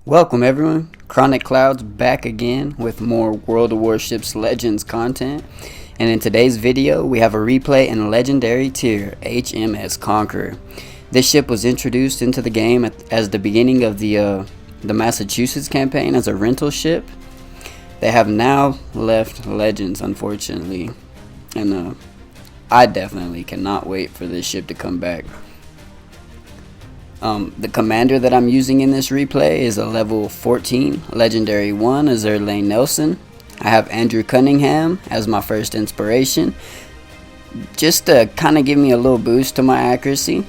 Welcome everyone, ChronicKloudz back again with more World of Warships Legends content. And in today's video, we have a replay in Legendary Tier, HMS Conqueror. This ship was introduced into the game as the beginning of the Massachusetts campaign as a rental ship. They have now left Legends, unfortunately. And I definitely cannot wait for this ship to come back. The commander that I'm using in this replay is a level 14, Legendary 1, Azurlane Nelson. I have Andrew Cunningham as my first inspiration, just to kind of give me a little boost to my accuracy.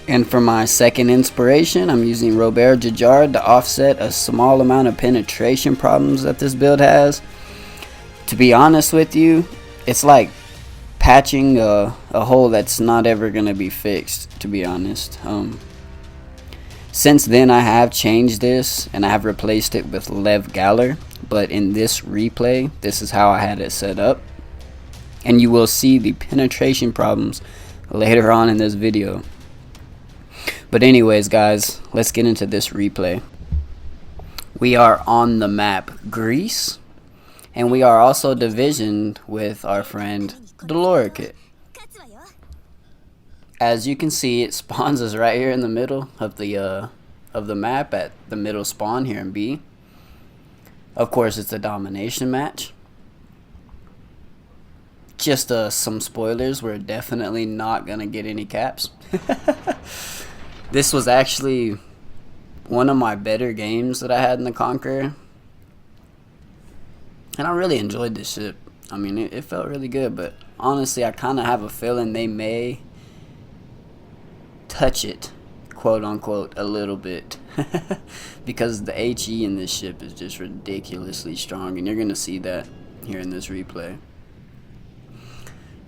And for my second inspiration, I'm using Robert Jajard to offset a small amount of penetration problems that this build has. To be honest with you, it's like patching a hole that's not ever going to be fixed, to be honest. Since then, I have changed this and I have replaced it with Lev Galler, but in this replay, this is how I had it set up. And you will see the penetration problems later on in this video. But anyways, guys, let's get into this replay. We are on the map Greece, and we are also divisioned with our friend Dolorikit. As you can see, it spawns us right here in the middle of the map at the middle spawn here in B. Of course, it's a domination match. Just some spoilers, we're definitely not gonna get any caps. This was actually one of my better games that I had in the Conqueror, and I really enjoyed this ship. I mean, it felt really good, but honestly, I kind of have a feeling they may touch it, quote unquote, a little bit. Because the HE in this ship is just ridiculously strong, and you're gonna see that here in this replay.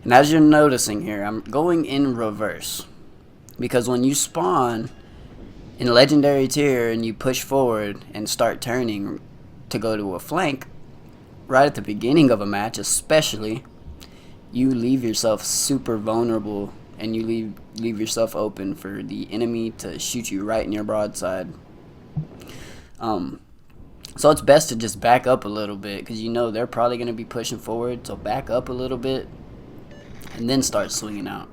And as you're noticing here, I'm going in reverse, because when you spawn in Legendary Tier and you push forward and start turning to go to a flank, right at the beginning of a match especially, you leave yourself super vulnerable, and you leave yourself open for the enemy to shoot you right in your broadside. So it's best to just back up a little bit, because you know they're probably going to be pushing forward, so back up a little bit and then start swinging out.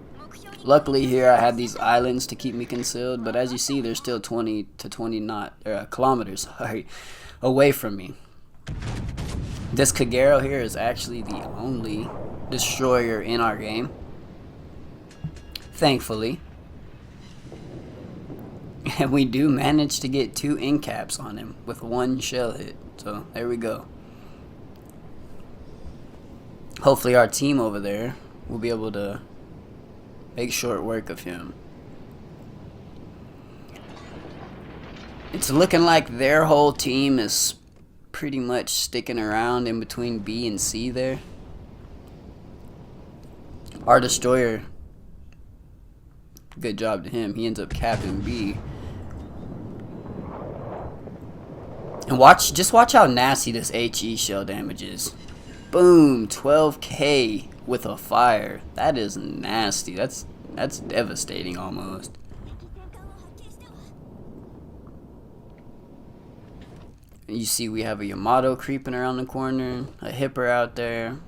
Luckily here I had these islands to keep me concealed, but as you see, they're still 20 to 20 kilometers away from me. This Kagero here is actually the only destroyer in our game, thankfully. And we do manage to get 2 incaps on him with 1 shell hit. So there we go. Hopefully our team over there will be able to make short work of him. It's looking like their whole team is pretty much sticking around in between B and C there. Our destroyer, good job to him, he ends up capping B. And just watch how nasty this HE shell damage is. Boom, 12k with a fire. That is nasty. That's devastating almost. You see we have a Yamato creeping around the corner, a Hipper out there.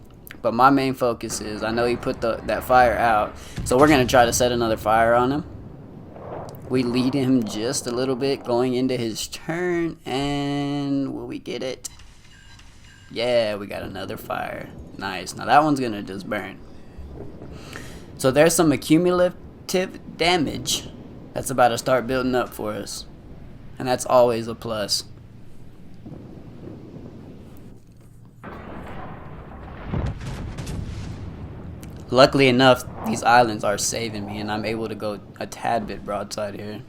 But my main focus is, I know he put that fire out, so we're going to try to set another fire on him. We lead him just a little bit going into his turn, and will we get it? Yeah, we got another fire. Nice. Now that one's going to just burn. So there's some accumulative damage that's about to start building up for us, and that's always a plus. Luckily enough, these islands are saving me, and I'm able to go a tad bit broadside here.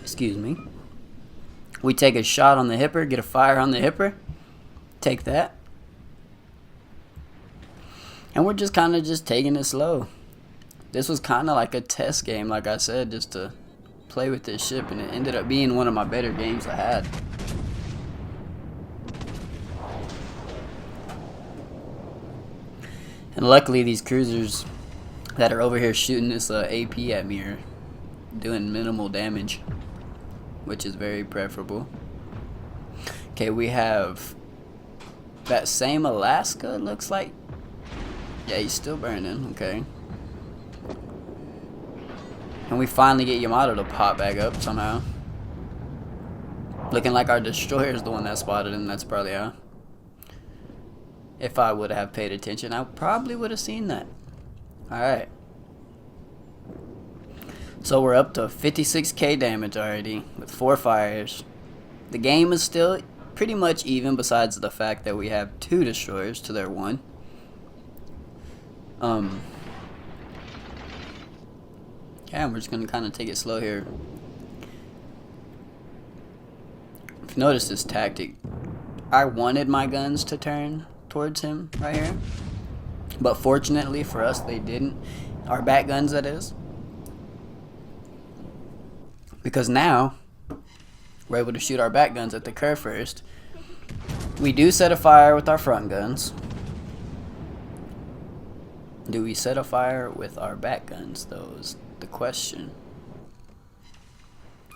Excuse me. We take a shot on the Hipper, get a fire on the Hipper, take that. And we're just kind of taking it slow. This was kind of like a test game, like I said, just to play with this ship, and it ended up being one of my better games I had. And luckily these cruisers that are over here shooting this AP at me are doing minimal damage. which is very preferable. Okay, we have that same Alaska, looks like. Yeah, he's still burning. Okay. And we finally get Yamato to pop back up somehow. Looking like our destroyer is the one that spotted him. That's probably how. If I would have paid attention, I probably would have seen that. Alright. So we're up to 56k damage already with 4 fires. The game is still pretty much even, besides the fact that we have 2 destroyers to their 1. Yeah, we're just gonna kind of take it slow here. If you notice this tactic, I wanted my guns to turn towards him right here, but fortunately for us they didn't. Our back guns, that is, because now we're able to shoot our back guns at the curve first. We do set a fire with our front guns. Do we set a fire with our back guns, though, is the question.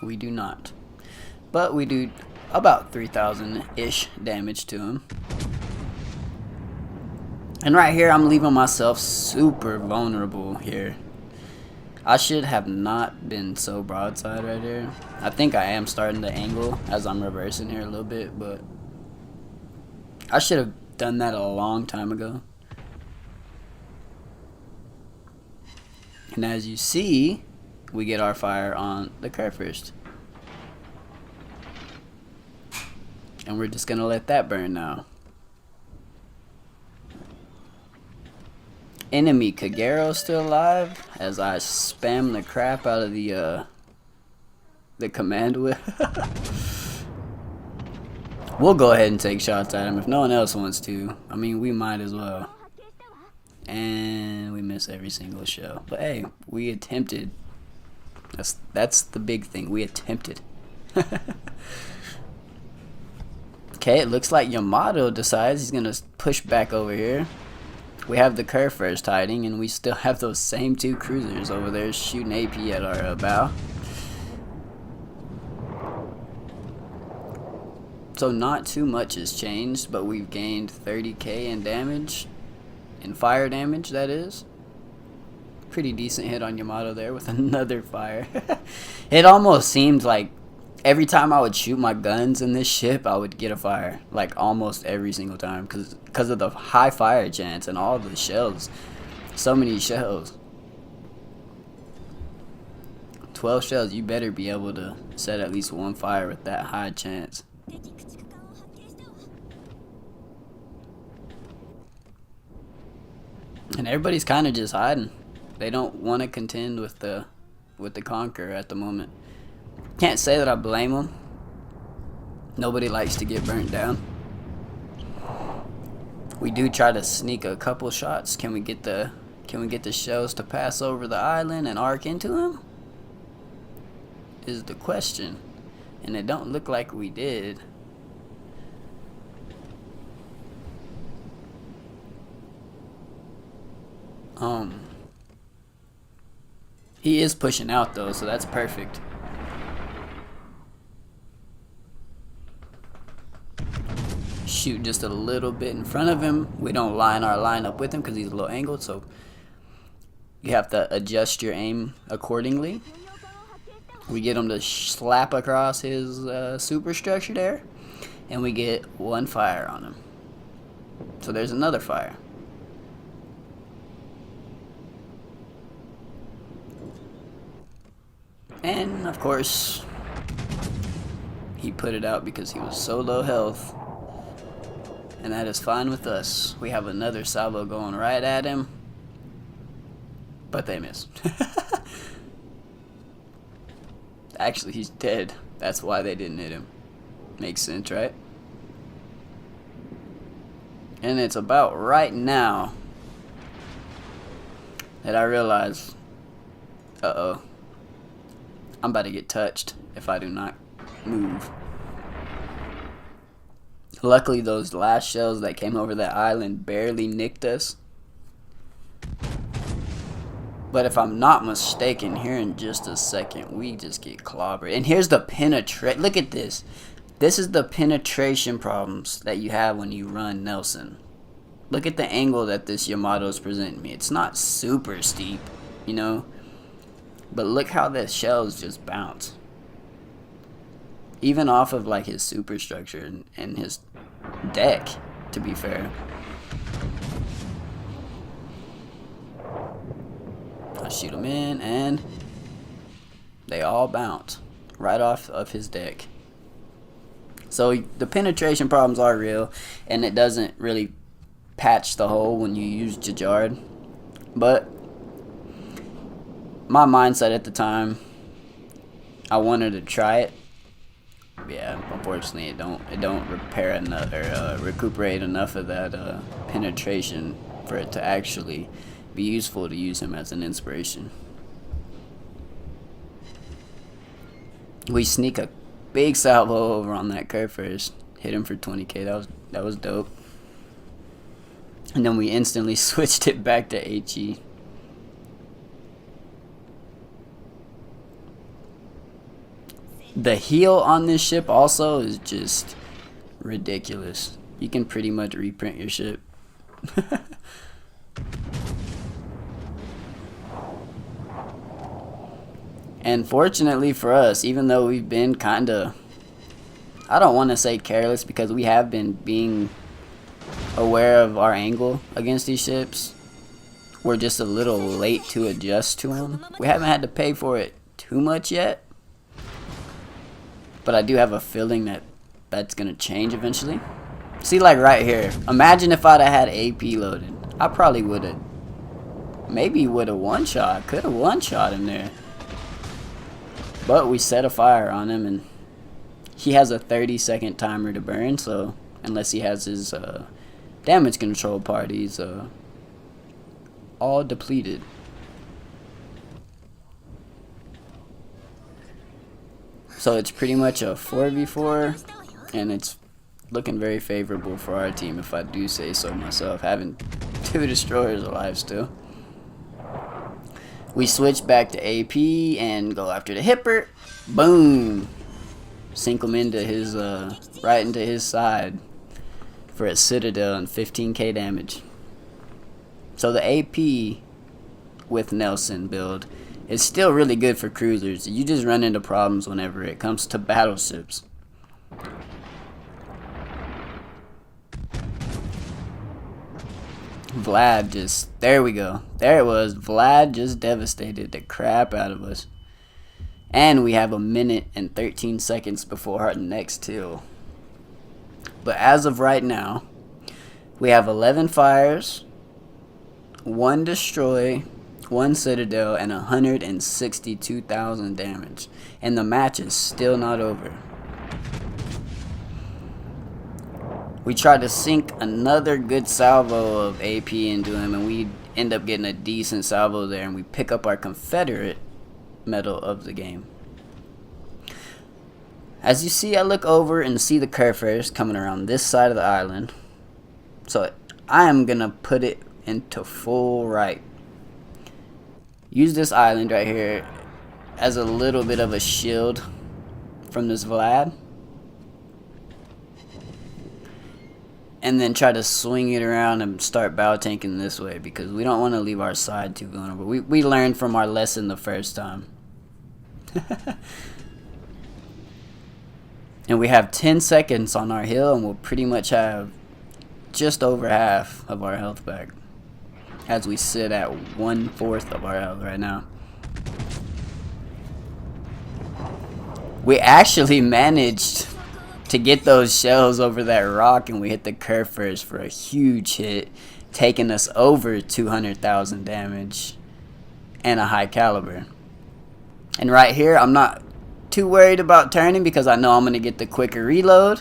We do not, but we do about 3,000-ish damage to him. And right here, I'm leaving myself super vulnerable here. I should have not been so broadside right here. I think I am starting to angle as I'm reversing here a little bit, but I should have done that a long time ago. And as you see, we get our fire on the curve first. And we're just gonna let that burn now. Enemy Kagero still alive as I spam the crap out of the command whip. We'll go ahead and take shots at him if no one else wants to. I mean, we might as well. And we miss every single shell. But hey, we attempted. That's the big thing. We attempted. Okay, it looks like Yamato decides he's gonna push back over here. We have the curve first hiding, and we still have those same 2 cruisers over there shooting AP at our bow. So not too much has changed, but we've gained 30k in damage. In fire damage, that is. Pretty decent hit on Yamato there with another fire. It almost seemed like every time I would shoot my guns in this ship, I would get a fire. Like almost every single time, because of the high fire chance and all the shells. So many shells. 12 shells, you better be able to set at least 1 fire with that high chance. And everybody's kind of just hiding. They don't want to contend with the Conqueror at the moment. Can't say that I blame them. Nobody likes to get burnt down. We do try to sneak a couple shots. Can we get the shells to pass over the island and arc into him? Is the question. And it don't look like we did. He is pushing out though, so that's perfect. Shoot just a little bit in front of him. We don't line our line up with him because he's a little angled, so you have to adjust your aim accordingly. We get him to slap across his superstructure there, and we get 1 fire on him. So there's another fire. And of course, he put it out because he was so low health. And that is fine with us. We have another salvo going right at him, but they miss. Actually, he's dead. That's why they didn't hit him. Makes sense, right? And it's about right now that I realize, uh-oh, I'm about to get touched if I do not move. Luckily, those last shells that came over that island barely nicked us. But if I'm not mistaken, here in just a second, we just get clobbered. And here's the penetration. Look at this. This is the penetration problems that you have when you run Nelson. Look at the angle that this Yamato is presenting me. It's not super steep, you know. But look how the shells just bounce. Even off of like his superstructure and his deck, to be fair. I shoot him in, and they all bounce right off of his deck. So the penetration problems are real, and it doesn't really patch the hole when you use Jajard. But my mindset at the time, I wanted to try it. Yeah, unfortunately, it don't repair enough or recuperate enough of that penetration for it to actually be useful to use him as an inspiration. We sneak a big salvo over on that curve first, hit him for 20k. That was dope. And then we instantly switched it back to HE. The heal on this ship also is just ridiculous. You can pretty much reprint your ship. And fortunately for us, even though we've been kind of, I don't want to say careless, because we have been being aware of our angle against these ships, we're just a little late to adjust to them. We haven't had to pay for it too much yet, but I do have a feeling that that's going to change eventually. See, like right here, imagine if I'd have had AP loaded. I probably would have, maybe would have one-shot, could have one-shot him there. But we set a fire on him, and he has a 30-second timer to burn, so unless he has his damage control part, he's all depleted. So it's pretty much a 4v4, and it's looking very favorable for our team, if I do say so myself, having 2 destroyers alive still. We switch back to AP and go after the hipper. Boom! Sink him into his, right into his side for a citadel and 15k damage. So the AP with Nelson build is still really good for cruisers. You just run into problems whenever it comes to battleships. Vlad just, there we go. There it was. Vlad just devastated the crap out of us. And we have a minute and 13 seconds before our next kill. But as of right now, we have 11 fires, 1 destroy, 1 citadel, and 162,000 damage. And the match is still not over. We tried to sink another good salvo of AP into him, and we end up getting a decent salvo there, and we pick up our Confederate medal of the game. As you see, I look over and see the Curfers coming around this side of the island. So I am going to put it into full right. Use this island right here as a little bit of a shield from this Vlad. And then try to swing it around and start bow tanking this way, because we don't want to leave our side too vulnerable. We learned from our lesson the first time. And we have 10 seconds on our hill, and we'll pretty much have just over half of our health back, as we sit at 1/4 of our health right now. We actually managed to get those shells over that rock, and we hit the curve first for a huge hit, taking us over 200,000 damage and a high caliber. And right here, I'm not too worried about turning, because I know I'm going to get the quicker reload.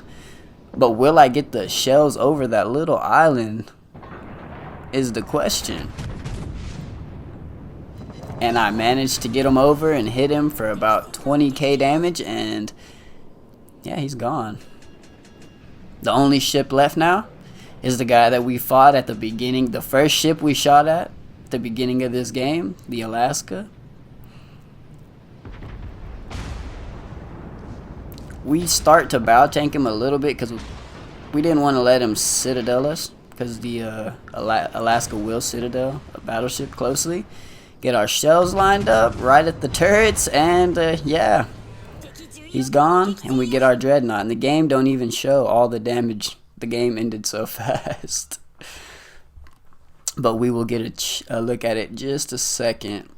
But will I get the shells over that little island is the question. And I managed to get him over and hit him for about 20k damage, and yeah, he's gone. The only ship left now is the guy that we fought at the beginning, the first ship we shot at the beginning of this game, the Alaska. We start to bow tank him a little bit because we didn't want to let him citadel us, because the Alaska will citadel a battleship closely. Get our shells lined up right at the turrets, and yeah, he's gone, and we get our dreadnought. And the game don't even show all the damage. The game ended so fast. But we will get a look at it just a second.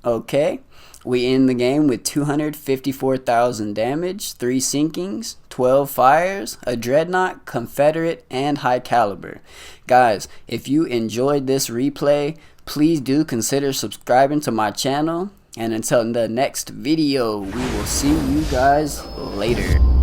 Okay, we end the game with 254,000 damage, 3 sinkings, 12 fires, a dreadnought, Confederate, and high caliber. Guys, if you enjoyed this replay, please do consider subscribing to my channel. And until the next video, we will see you guys later.